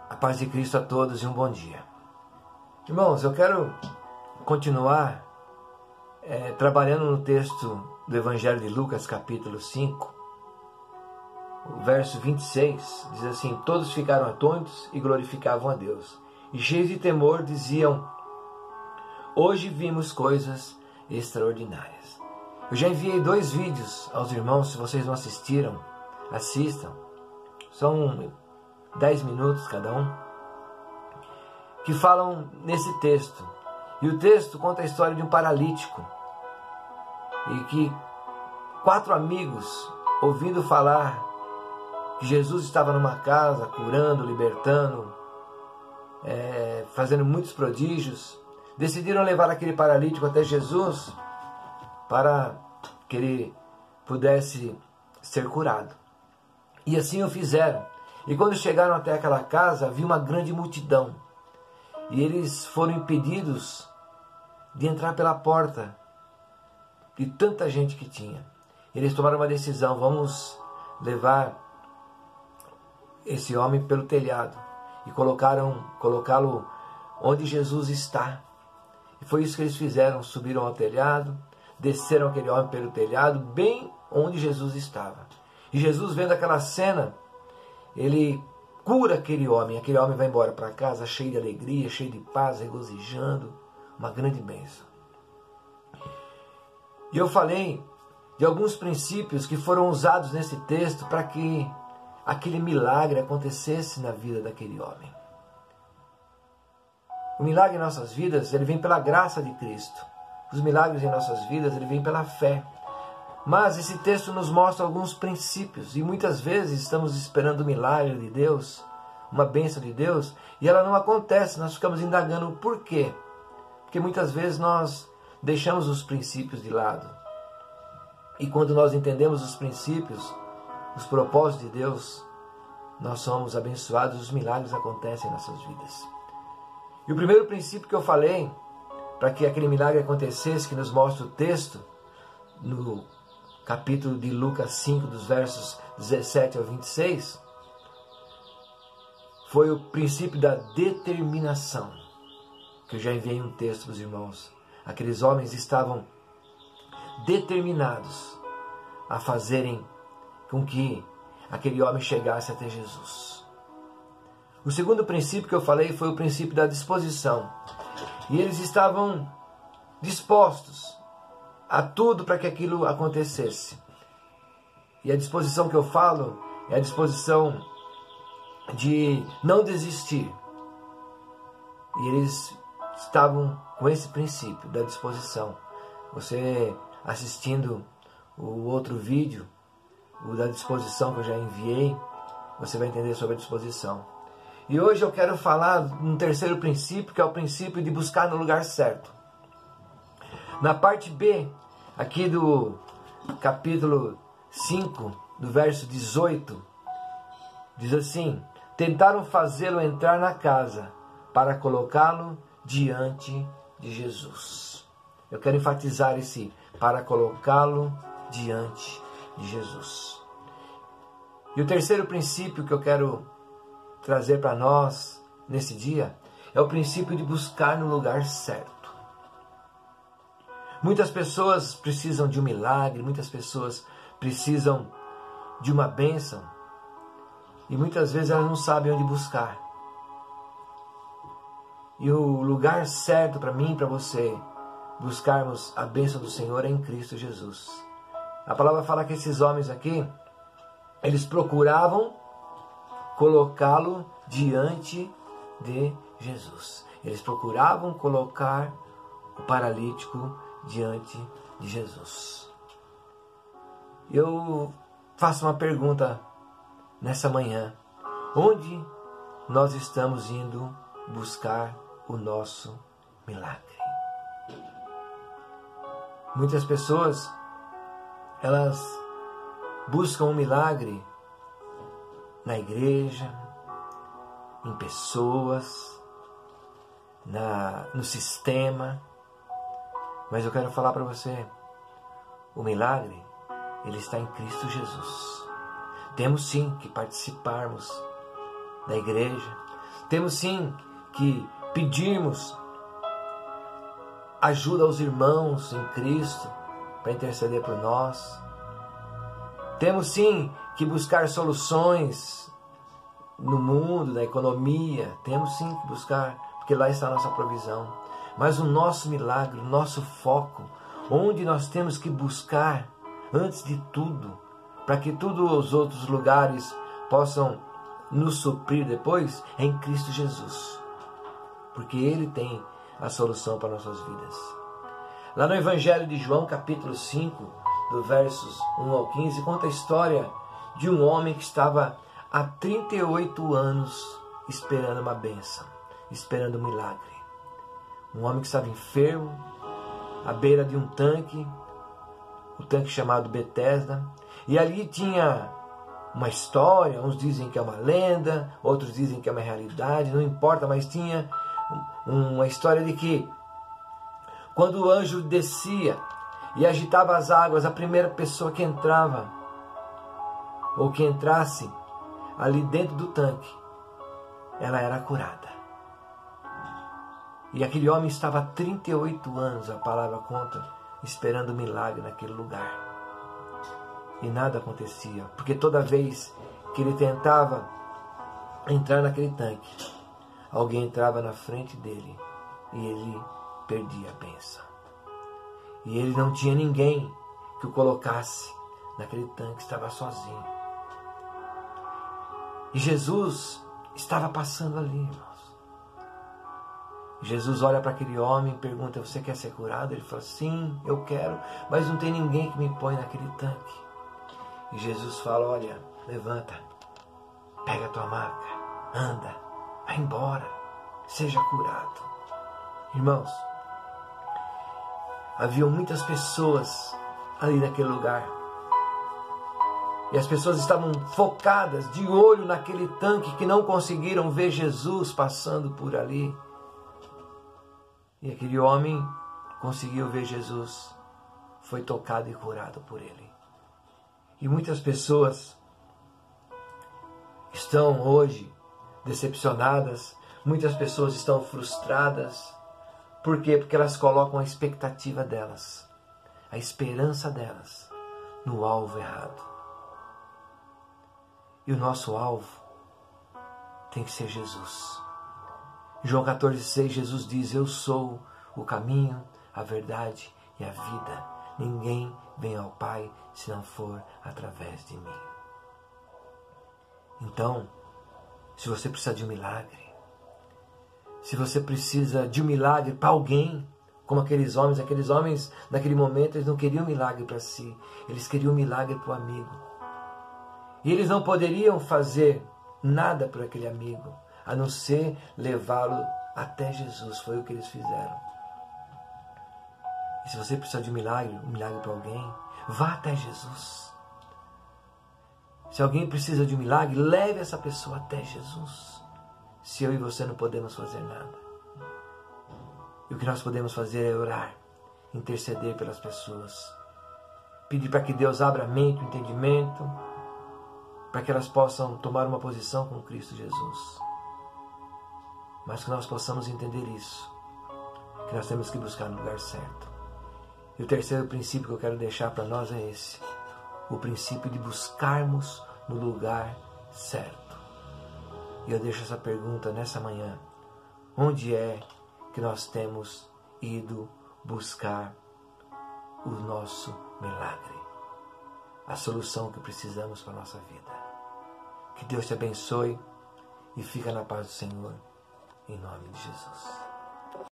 A paz de Cristo a todos e um bom dia. Irmãos, eu quero continuar trabalhando no texto do Evangelho de Lucas, capítulo 5, o verso 26, diz assim: todos ficaram atônitos e glorificavam a Deus, e cheios de temor diziam: hoje vimos coisas extraordinárias. Eu já enviei 2 vídeos aos irmãos, se vocês não assistiram, assistam. São 10 minutos cada um, que falam nesse texto. E o texto conta a história de um paralítico, e que 4 amigos, ouvindo falar que Jesus estava numa casa, curando, libertando, fazendo muitos prodígios, decidiram levar aquele paralítico até Jesus para que ele pudesse ser curado. E assim o fizeram. E quando chegaram até aquela casa, havia uma grande multidão. E eles foram impedidos de entrar pela porta, de tanta gente que tinha. Eles tomaram uma decisão: vamos levar esse homem pelo telhado. E colocá-lo onde Jesus está. E foi isso que eles fizeram: subiram ao telhado, desceram aquele homem pelo telhado, bem onde Jesus estava. E Jesus, vendo aquela cena, ele cura aquele homem vai embora para casa cheio de alegria, cheio de paz, regozijando, uma grande bênção. E eu falei de alguns princípios que foram usados nesse texto para que aquele milagre acontecesse na vida daquele homem. O milagre em nossas vidas, ele vem pela graça de Cristo. Os milagres em nossas vidas, ele vem pela fé. Mas esse texto nos mostra alguns princípios, e muitas vezes estamos esperando o milagre de Deus, uma bênção de Deus, e ela não acontece. Nós ficamos indagando o porquê. Porque muitas vezes nós deixamos os princípios de lado. E quando nós entendemos os princípios, os propósitos de Deus, nós somos abençoados, os milagres acontecem em nossas vidas. E o primeiro princípio que eu falei, para que aquele milagre acontecesse, que nos mostra o texto, no capítulo de Lucas 5, dos versos 17 ao 26, foi o princípio da determinação, que eu já enviei um texto para os irmãos. Aqueles homens estavam determinados a fazerem com que aquele homem chegasse até Jesus. O segundo princípio que eu falei foi o princípio da disposição. E eles estavam dispostos a tudo para que aquilo acontecesse. E a disposição que eu falo é a disposição de não desistir. E eles estavam com esse princípio da disposição. Você assistindo o outro vídeo, o da disposição que eu já enviei, você vai entender sobre a disposição. E hoje eu quero falar um terceiro princípio, que é o princípio de buscar no lugar certo. Na parte B, aqui do capítulo 5, do verso 18, diz assim: tentaram fazê-lo entrar na casa para colocá-lo diante de Jesus. Eu quero enfatizar esse para colocá-lo diante de Jesus. E o terceiro princípio que eu quero trazer para nós nesse dia é o princípio de buscar no lugar certo. Muitas pessoas precisam de um milagre, muitas pessoas precisam de uma bênção, e muitas vezes elas não sabem onde buscar. E o lugar certo para mim e para você buscarmos a bênção do Senhor é em Cristo Jesus. A palavra fala que esses homens aqui, eles procuravam colocá-lo diante de Jesus. Eles procuravam colocar o paralítico diante de Jesus. Eu faço uma pergunta nessa manhã: onde nós estamos indo buscar o nosso milagre? Muitas pessoas, elas buscam um milagre na igreja, em pessoas, no sistema. Mas eu quero falar para você, o milagre, ele está em Cristo Jesus. Temos sim que participarmos da igreja, Temos sim que pedirmos ajuda aos irmãos em Cristo para interceder por nós. Temos sim que buscar soluções no mundo, na economia. Temos sim que buscar, porque lá está a nossa provisão. Mas o nosso milagre, o nosso foco, onde nós temos que buscar antes de tudo, para que todos os outros lugares possam nos suprir depois, é em Cristo Jesus. Porque Ele tem a solução para nossas vidas. Lá no Evangelho de João, capítulo 5, do versos 1 ao 15, conta a história de um homem que estava há 38 anos esperando uma bênção, esperando um milagre. Um homem que estava enfermo, à beira de um tanque, o tanque chamado Betesda, e ali tinha uma história, uns dizem que é uma lenda, outros dizem que é uma realidade, não importa, mas tinha uma história de que quando o anjo descia e agitava as águas, a primeira pessoa que entrava ou que entrasse ali dentro do tanque, ela era curada. E aquele homem estava há 38 anos, a palavra conta, esperando um milagre naquele lugar. E nada acontecia, porque toda vez que ele tentava entrar naquele tanque, alguém entrava na frente dele e ele perdia a bênção. E ele não tinha ninguém que o colocasse naquele tanque, estava sozinho. E Jesus estava passando ali, irmãos. Jesus olha para aquele homem e pergunta: você quer ser curado? Ele fala: sim, eu quero, mas não tem ninguém que me põe naquele tanque. E Jesus fala: olha, levanta, pega a tua maca, anda, vai embora, seja curado. Irmãos, haviam muitas pessoas ali naquele lugar. E as pessoas estavam focadas, de olho naquele tanque, que não conseguiram ver Jesus passando por ali. E aquele homem conseguiu ver Jesus, foi tocado e curado por ele. E muitas pessoas estão hoje decepcionadas, muitas pessoas estão frustradas. Por quê? Porque elas colocam a expectativa delas, a esperança delas, no alvo errado. E o nosso alvo tem que ser Jesus. João 14,6, Jesus diz: eu sou o caminho, a verdade e a vida. Ninguém vem ao Pai se não for através de mim. Então, se você precisa de um milagre, se você precisa de um milagre para alguém, como aqueles homens naquele momento, eles não queriam um milagre para si, eles queriam um milagre para o amigo. E eles não poderiam fazer nada por aquele amigo, a não ser levá-lo até Jesus. Foi o que eles fizeram. E se você precisa de um milagre para alguém, vá até Jesus. Se alguém precisa de um milagre, leve essa pessoa até Jesus. Se eu e você não podemos fazer nada. E o que nós podemos fazer é orar, interceder pelas pessoas, pedir para que Deus abra a mente, o entendimento, para que elas possam tomar uma posição com Cristo Jesus. Mas que nós possamos entender isso, que nós temos que buscar no lugar certo. E o terceiro princípio que eu quero deixar para nós é esse: o princípio de buscarmos no lugar certo. E eu deixo essa pergunta nessa manhã: onde é que nós temos ido buscar o nosso milagre? A solução que precisamos para a nossa vida. Que Deus te abençoe e fica na paz do Senhor, em nome de Jesus.